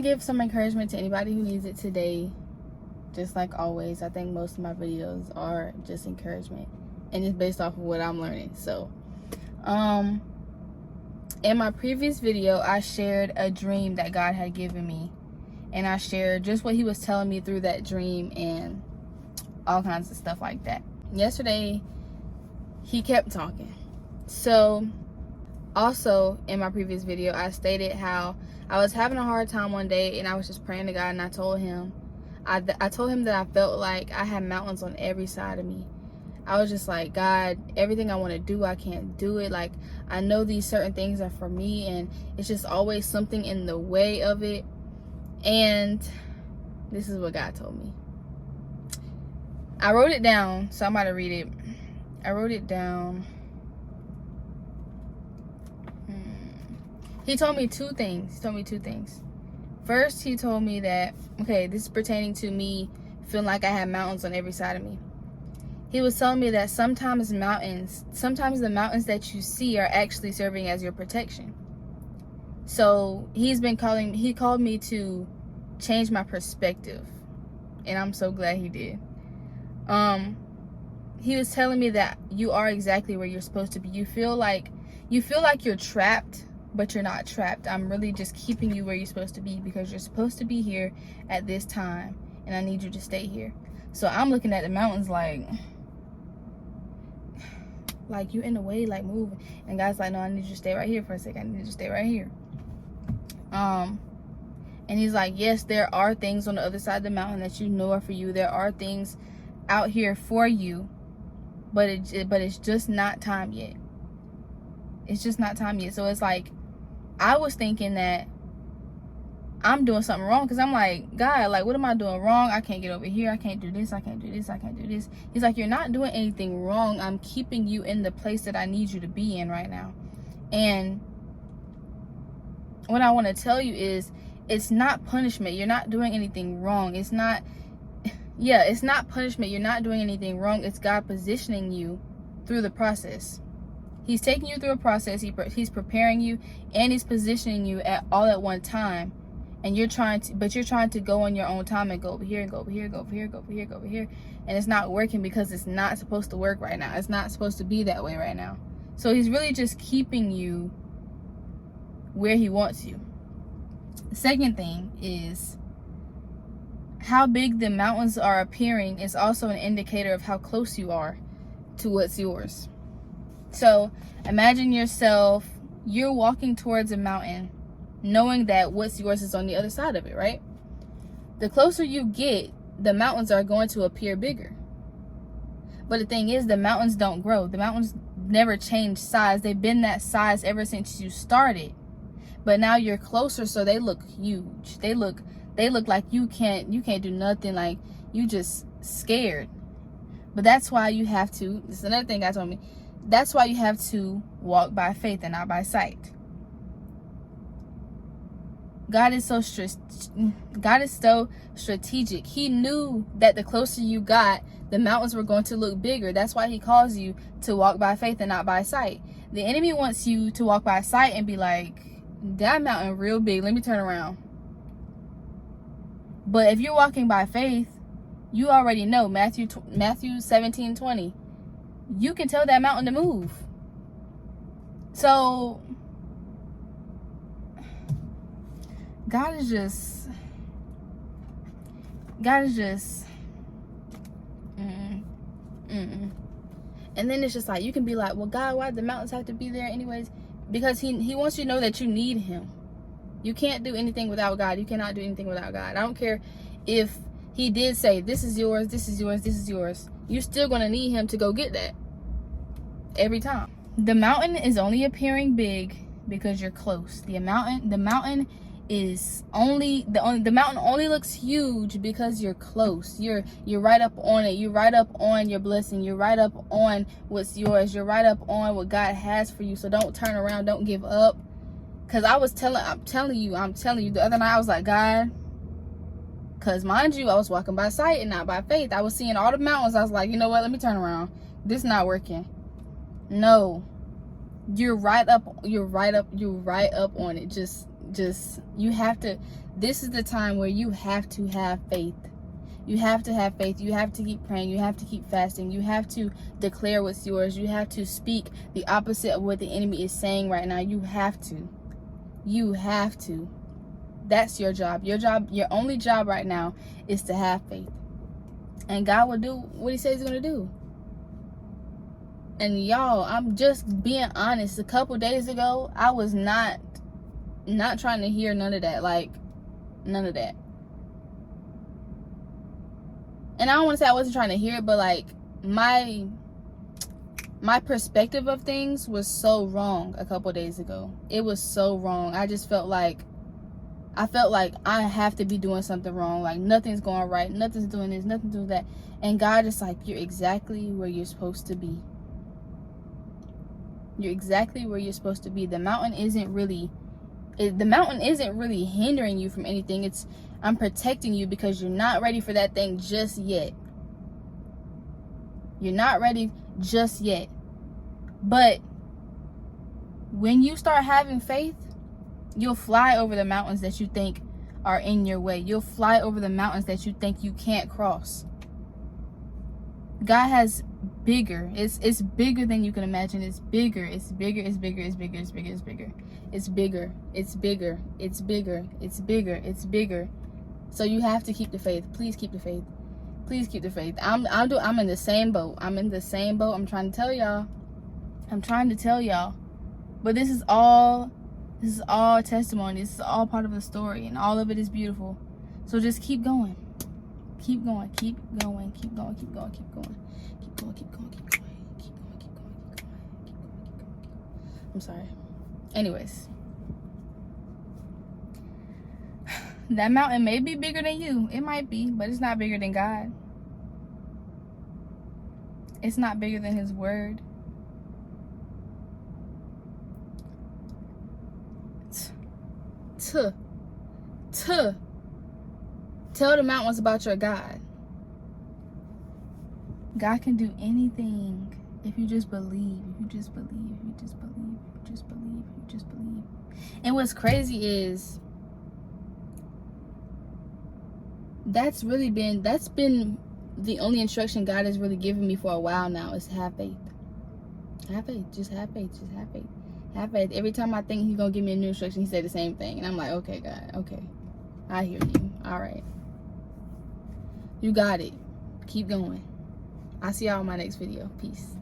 give some encouragement to anybody who needs it today. Just like always, I think most of my videos are just encouragement, and it's based off of what I'm learning. So in my previous video, I shared a dream that God had given me, and I shared just what he was telling me through that dream and all kinds of stuff like that. Yesterday, he kept talking. So also in my previous video, I stated how I was having a hard time one day, and I was just praying to God, and I told him that I felt like I had mountains on every side of me. I was just like, God, everything I want to do, I can't do it. Like, I know these certain things are for me, and it's just always something in the way of it. And this is what God told me. I wrote it down, so I'm about to read it. I wrote it down. He told me two things. First, he told me that, okay, this is pertaining to me feeling like I had mountains on every side of me. He was telling me that sometimes the mountains that you see are actually serving as your protection. So he called me to change my perspective, and I'm so glad he did. He was telling me that you are exactly where you're supposed to be. You feel like you're trapped, but you're not trapped. I'm really just keeping you where you're supposed to be, because you're supposed to be here at this time, and I need you to stay here. So I'm looking at the mountains like you in the way, like moving. And God's like, no, I need you to stay right here for a second. I need you to stay right here. And he's like, yes, there are things on the other side of the mountain that you know are for you. There are things out here for you, but it's just not time yet. It's just not time yet. So it's like, I was thinking that I'm doing something wrong, because I'm like, God, like, what am I doing wrong? I can't get over here. I can't do this. I can't do this. I can't do this. He's like, you're not doing anything wrong. I'm keeping you in the place that I need you to be in right now. And what I want to tell you is, it's not punishment. You're not doing anything wrong. It's not punishment. You're not doing anything wrong. It's God positioning you through the process. He's taking you through a process. He's preparing you, and he's positioning you all at one time. And you're trying to go on your own time and go over here and go over here, go over here, go over here, go over here. And it's not working, because it's not supposed to work right now. It's not supposed to be that way right now. So he's really just keeping you where he wants you. The second thing is, how big the mountains are appearing is also an indicator of how close you are to what's yours. So imagine yourself, you're walking towards a mountain, knowing that what's yours is on the other side of it, right? The closer you get, the mountains are going to appear bigger. But the thing is, the mountains don't grow. The mountains never change size. They've been that size ever since you started. But now you're closer, so they look huge. They look like you can't do nothing, like you just scared. But that's why you have to, this is another thing God told me, that's why you have to walk by faith and not by sight. God is so strategic. He knew that the closer you got, the mountains were going to look bigger. That's why he calls you to walk by faith and not by sight. The enemy wants you to walk by sight and be like, that mountain real big, let me turn around. But if you're walking by faith, you already know Matthew 17:20. You can tell that mountain to move. So God is just and then it's just like, you can be like, well, God, why do the mountains have to be there anyways? Because he wants you to know that you need him. You can't do anything without God. You cannot do anything without God. I don't care if he did say, this is yours, this is yours, this is yours. You're still going to need him to go get that every time. The mountain is only appearing big because you're close. The mountain only looks huge because you're close. You're right up on it. You're right up on your blessing. You're right up on what's yours. You're right up on what God has for you. So don't turn around. Don't give up. Because I'm telling you, the other night I was like, God, because mind you, I was walking by sight and not by faith. I was seeing all the mountains. I was like, you know what? Let me turn around. This is not working. No, you're right up on it. Just you have to, this is the time where you have to have faith. You have to have faith. You have to keep praying. You have to keep fasting. You have to declare what's yours. You have to speak the opposite of what the enemy is saying right now. You have to. You have to. That's your job. Your job, your only job right now is to have faith. And God will do what he says he's going to do. And y'all, I'm just being honest. A couple days ago, I was not trying to hear none of that. Like, none of that. And I don't want to say I wasn't trying to hear it, but like my perspective of things was so wrong a couple days ago. It was so wrong. I just felt like I have to be doing something wrong. Like nothing's going right. Nothing's doing this. Nothing's doing that. And God is like, you're exactly where you're supposed to be. You're exactly where you're supposed to be. The mountain isn't really hindering you from anything. I'm protecting you because you're not ready for that thing just yet. You're not ready just yet. But when you start having faith, you'll fly over the mountains that you think are in your way. You'll fly over the mountains that you think you can't cross. God has bigger. It's bigger than you can imagine. It's bigger. It's bigger. It's bigger. It's bigger. It's bigger. It's bigger. It's bigger. It's bigger. It's bigger. It's bigger. It's bigger. So you have to keep the faith. Please keep the faith. Please keep the faith. I'm in the same boat. I'm in the same boat. I'm trying to tell y'all. But this is all testimony. This is all part of the story, and all of it is beautiful. So just keep going. Keep going. Keep going. Keep going. Keep going. Keep going. Keep going. Keep going. Keep going. Keep going. Keep going. Keep going. Keep going. Keep going. I'm sorry. Anyways. That mountain may be bigger than you. It might be, but it's not bigger than God. It's not bigger than his word. Tell the mountains about your God. God can do anything if you just believe. If you just believe. If you just believe. If you just believe. If you just believe. And what's crazy is that's been the only instruction God has really given me for a while now, is to have faith. Have faith. Just have faith. Just have faith. Have faith. Every time I think he's gonna give me a new instruction, he said the same thing, and I'm like, okay, God, okay, I hear you. All right, you got it. Keep going. I'll see y'all in my next video. Peace.